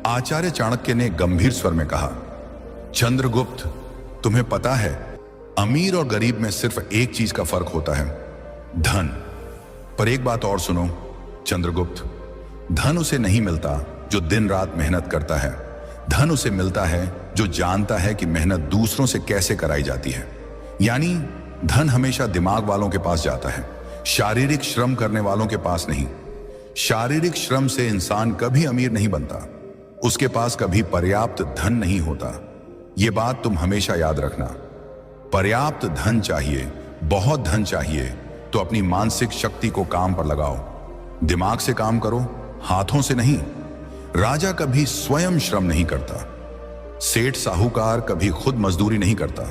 आचार्य चाणक्य ने गंभीर स्वर में कहा, चंद्रगुप्त, तुम्हें पता है अमीर और गरीब में सिर्फ एक चीज का फर्क होता है, धन। पर एक बात और सुनो चंद्रगुप्त, धन उसे नहीं मिलता जो दिन रात मेहनत करता है। धन उसे मिलता है जो जानता है कि मेहनत दूसरों से कैसे कराई जाती है। यानी धन हमेशा दिमाग वालों के पास जाता है, शारीरिक श्रम करने वालों के पास नहीं। शारीरिक श्रम से इंसान कभी अमीर नहीं बनता, उसके पास कभी पर्याप्त धन नहीं होता। यह बात तुम हमेशा याद रखना। पर्याप्त धन चाहिए, बहुत धन चाहिए तो अपनी मानसिक शक्ति को काम पर लगाओ। दिमाग से काम करो, हाथों से नहीं। राजा कभी स्वयं श्रम नहीं करता, सेठ साहूकार कभी खुद मजदूरी नहीं करता।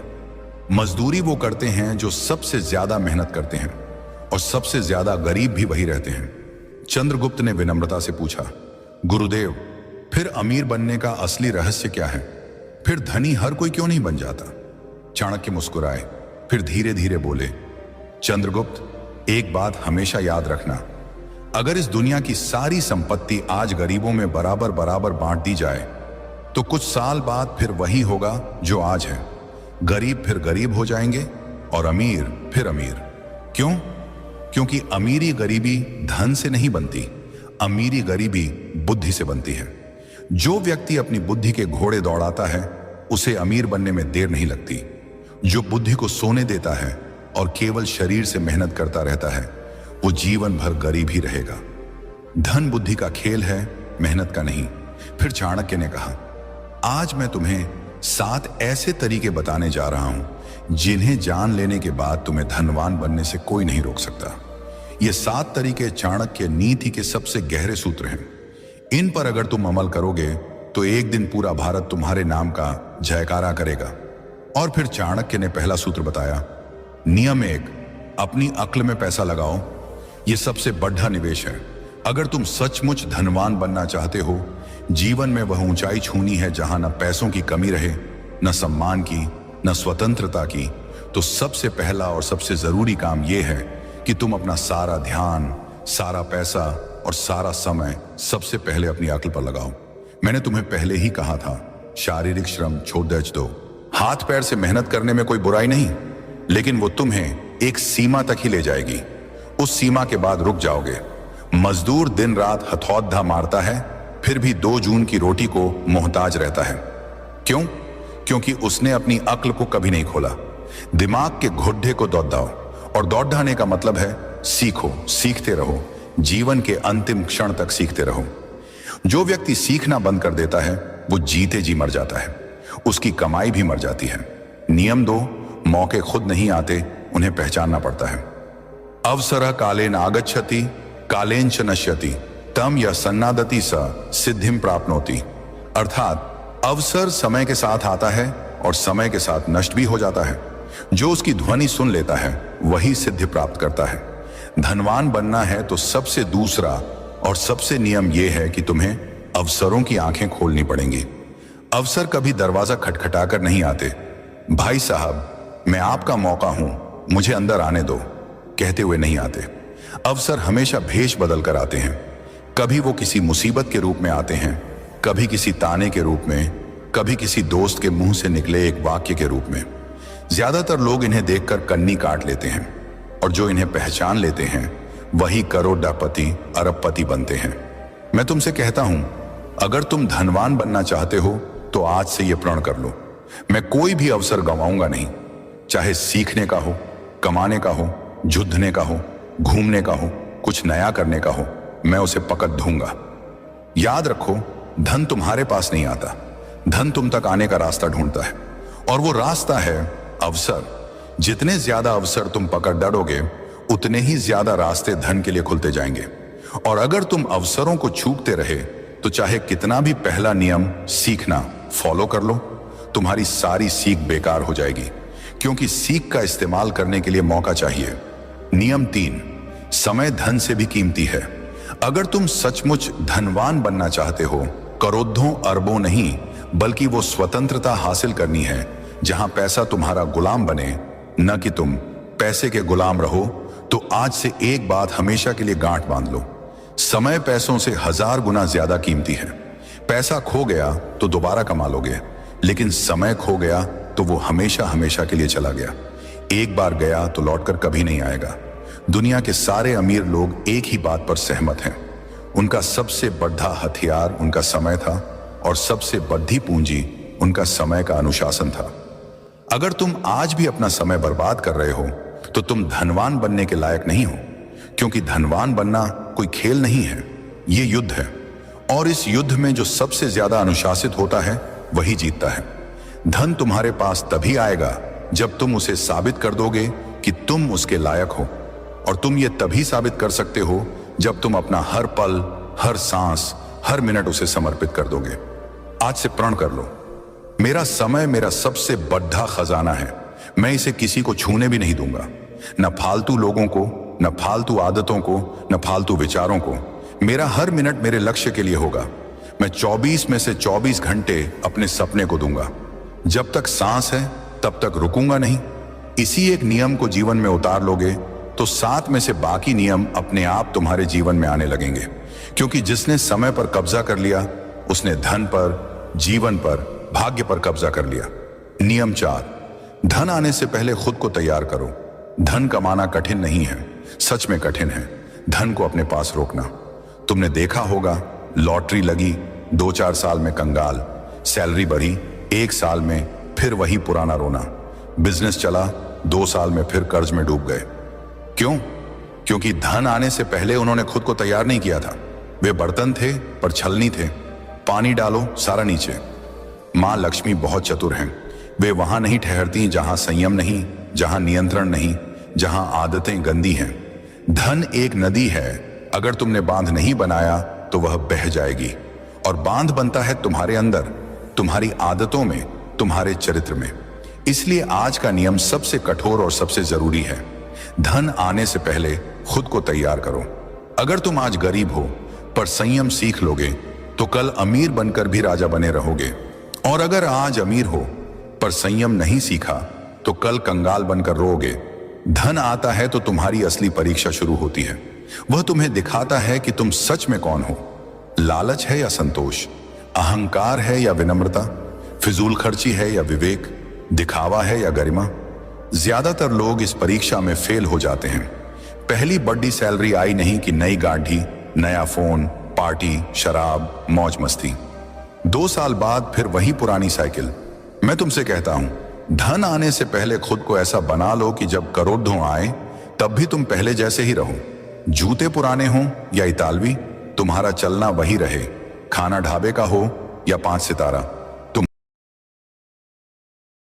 मजदूरी वो करते हैं जो सबसे ज्यादा मेहनत करते हैं, और सबसे ज्यादा गरीब भी वही रहते हैं। चंद्रगुप्त ने विनम्रता से पूछा, गुरुदेव, फिर अमीर बनने का असली रहस्य क्या है? फिर धनी हर कोई क्यों नहीं बन जाता? चाणक्य मुस्कुराए, फिर धीरे धीरे बोले, चंद्रगुप्त, एक बात हमेशा याद रखना, अगर इस दुनिया की सारी संपत्ति आज गरीबों में बराबर बराबर बांट दी जाए तो कुछ साल बाद फिर वही होगा जो आज है। गरीब फिर गरीब हो जाएंगे और अमीर फिर अमीर। क्यों? क्योंकि अमीरी गरीबी धन से नहीं बनती, अमीरी गरीबी बुद्धि से बनती है। जो व्यक्ति अपनी बुद्धि के घोड़े दौड़ाता है उसे अमीर बनने में देर नहीं लगती। जो बुद्धि को सोने देता है और केवल शरीर से मेहनत करता रहता है वो जीवन भर गरीब ही रहेगा। धन बुद्धि का खेल है, मेहनत का नहीं। फिर चाणक्य ने कहा, आज मैं तुम्हें 7 ऐसे तरीके बताने जा रहा हूं जिन्हें जान लेने के बाद तुम्हें धनवान बनने से कोई नहीं रोक सकता। ये 7 तरीके चाणक्य नीति के सबसे गहरे सूत्र हैं। इन पर अगर तुम अमल करोगे तो एक दिन पूरा भारत तुम्हारे नाम का जयकारा करेगा। और फिर चाणक्य ने पहला सूत्र बताया, नियम 1, अपनी अक्ल में पैसा लगाओ। यह सबसे बड़ा निवेश है। अगर तुम सचमुच धनवान बनना चाहते हो, जीवन में वह ऊंचाई छूनी है जहां न पैसों की कमी रहे, न सम्मान की, न स्वतंत्रता की, तो सबसे पहला और सबसे जरूरी काम यह है कि तुम अपना सारा ध्यान, सारा पैसा और सारा समय सबसे पहले अपनी अक्ल पर लगाओ। मैंने तुम्हें पहले ही कहा था, शारीरिक श्रम छोड़ दो। हाथ पैर से मेहनत करने में कोई बुराई नहीं, लेकिन वो तुम्हें एक सीमा तक ही ले जाएगी। उस सीमा के बाद रुक जाओगे। मजदूर दिन रात हथौड़ा मारता है, फिर भी 2 जून की रोटी को मोहताज रहता है। क्यों? क्योंकि उसने अपनी अक्ल को कभी नहीं खोला। दिमाग के घुड्डे को दौड़ाओ, और दौड़ाने का मतलब है सीखो, सीखते रहो, जीवन के अंतिम क्षण तक सीखते रहो। जो व्यक्ति सीखना बंद कर देता है वो जीते जी मर जाता है, उसकी कमाई भी मर जाती है। नियम 2, मौके खुद नहीं आते, उन्हें पहचानना पड़ता है। अवसरः कालेन आगच्छति कालेन च नश्यति तम यह सन्नादति स सिद्धिम प्राप्नोति। अर्थात अवसर समय के साथ आता है और समय के साथ नष्ट भी हो जाता है। जो उसकी ध्वनि सुन लेता है वही सिद्धि प्राप्त करता है। धनवान बनना है तो सबसे दूसरा और सबसे नियम यह है कि तुम्हें अवसरों की आंखें खोलनी पड़ेंगी। अवसर कभी दरवाजा खटखटाकर नहीं आते। भाई साहब, मैं आपका मौका हूं, मुझे अंदर आने दो, कहते हुए नहीं आते। अवसर हमेशा भेष बदल कर आते हैं। कभी वो किसी मुसीबत के रूप में आते हैं, कभी किसी ताने के रूप में, कभी किसी दोस्त के मुंह से निकले एक वाक्य के रूप में। ज्यादातर लोग इन्हें देखकर कन्नी काट लेते हैं, और जो इन्हें पहचान लेते हैं वही करोड़पति, अरबपति बनते हैं। मैं तुमसे कहता हूं, अगर तुम धनवान बनना चाहते हो तो आज से यह प्रण कर लो, मैं कोई भी अवसर गंवाऊंगा नहीं। चाहे सीखने का हो, कमाने का हो, जुद्धने का हो, घूमने का हो, कुछ नया करने का हो, मैं उसे पकड़ दूंगा। याद रखो, धन तुम्हारे पास नहीं आता, धन तुम तक आने का रास्ता ढूंढता है, और वो रास्ता है अवसर। जितने ज्यादा अवसर तुम पकड़ डरोगे उतने ही ज्यादा रास्ते धन के लिए खुलते जाएंगे। और अगर तुम अवसरों को चूकते रहे तो चाहे कितना भी पहला नियम सीखना फॉलो कर लो, तुम्हारी सारी सीख बेकार हो जाएगी, क्योंकि सीख का इस्तेमाल करने के लिए मौका चाहिए। नियम 3, समय धन से भी कीमती है। अगर तुम सचमुच धनवान बनना चाहते हो, करोड़ों अरबों नहीं, बल्कि वो स्वतंत्रता हासिल करनी है जहां पैसा तुम्हारा गुलाम बने, न कि तुम पैसे के गुलाम रहो, तो आज से एक बात हमेशा के लिए गांठ बांध लो, समय पैसों से 1000 गुना ज्यादा कीमती है। पैसा खो गया तो दोबारा कमा लोगे, लेकिन समय खो गया तो वो हमेशा हमेशा के लिए चला गया। एक बार गया तो लौटकर कभी नहीं आएगा। दुनिया के सारे अमीर लोग एक ही बात पर सहमत हैं, उनका सबसे बड़ा हथियार उनका समय था और सबसे बड़ी पूंजी उनका समय का अनुशासन था। अगर तुम आज भी अपना समय बर्बाद कर रहे हो तो तुम धनवान बनने के लायक नहीं हो, क्योंकि धनवान बनना कोई खेल नहीं है, ये युद्ध है। और इस युद्ध में जो सबसे ज्यादा अनुशासित होता है वही जीतता है। धन तुम्हारे पास तभी आएगा जब तुम उसे साबित कर दोगे कि तुम उसके लायक हो, और तुम ये तभी साबित कर सकते हो जब तुम अपना हर पल, हर सांस, हर मिनट उसे समर्पित कर दोगे। आज से प्रण कर लो, मेरा समय मेरा सबसे बड़ा खजाना है, मैं इसे किसी को छूने भी नहीं दूंगा, न फालतू लोगों को, न फालतू आदतों को, न फालतू विचारों को। मेरा हर मिनट मेरे लक्ष्य के लिए होगा। मैं 24 में से 24 घंटे अपने सपने को दूंगा। जब तक सांस है तब तक रुकूंगा नहीं। इसी एक नियम को जीवन में उतार लोगे तो 7 में से बाकी नियम अपने आप तुम्हारे जीवन में आने लगेंगे, क्योंकि जिसने समय पर कब्जा कर लिया उसने धन पर, जीवन पर, भाग्य पर कब्जा कर लिया। नियम 4, धन आने से पहले खुद को तैयार करो। धन कमाना कठिन नहीं है, सच में कठिन है धन को अपने पास रोकना। तुमने देखा होगा, लॉटरी लगी, 2-4 साल में कंगाल, सैलरी बढ़ी, 1 साल में फिर वही पुराना रोना, बिजनेस चला, 2 साल में फिर कर्ज में डूब गए। क्यों? क्योंकि धन आने से पहले उन्होंने खुद को तैयार नहीं किया था। वे बर्तन थे पर छलनी थे, पानी डालो सारा नीचे। मां लक्ष्मी बहुत चतुर हैं, वे वहां नहीं ठहरती जहां संयम नहीं, जहां नियंत्रण नहीं, जहां आदतें गंदी हैं। धन एक नदी है, अगर तुमने बांध नहीं बनाया तो वह बह जाएगी, और बांध बनता है तुम्हारे अंदर, तुम्हारी आदतों में, तुम्हारे चरित्र में। इसलिए आज का नियम सबसे कठोर और सबसे जरूरी है। धन आने से पहले खुद को तैयार करो। अगर तुम आज गरीब हो पर संयम सीख लोगे तो कल अमीर बनकर भी राजा बने रहोगे, और अगर आज अमीर हो पर संयम नहीं सीखा तो कल कंगाल बनकर रोओगे। धन आता है तो तुम्हारी असली परीक्षा शुरू होती है। वह तुम्हें दिखाता है कि तुम सच में कौन हो। लालच है या संतोष, अहंकार है या विनम्रता, फिजूल खर्ची है या विवेक, दिखावा है या गरिमा। ज्यादातर लोग इस परीक्षा में फेल हो जाते हैं। पहली बड़ी सैलरी आई नहीं कि नई गाड़ी, नया फोन, पार्टी, शराब, मौज मस्ती। 2 साल बाद फिर वही पुरानी साइकिल। मैं तुमसे कहता हूं, धन आने से पहले खुद को ऐसा बना लो कि जब करोड़ों आए तब भी तुम पहले जैसे ही रहो। जूते पुराने हों या इतालवी, तुम्हारा चलना वही रहे। खाना ढाबे का हो या 5 सितारा,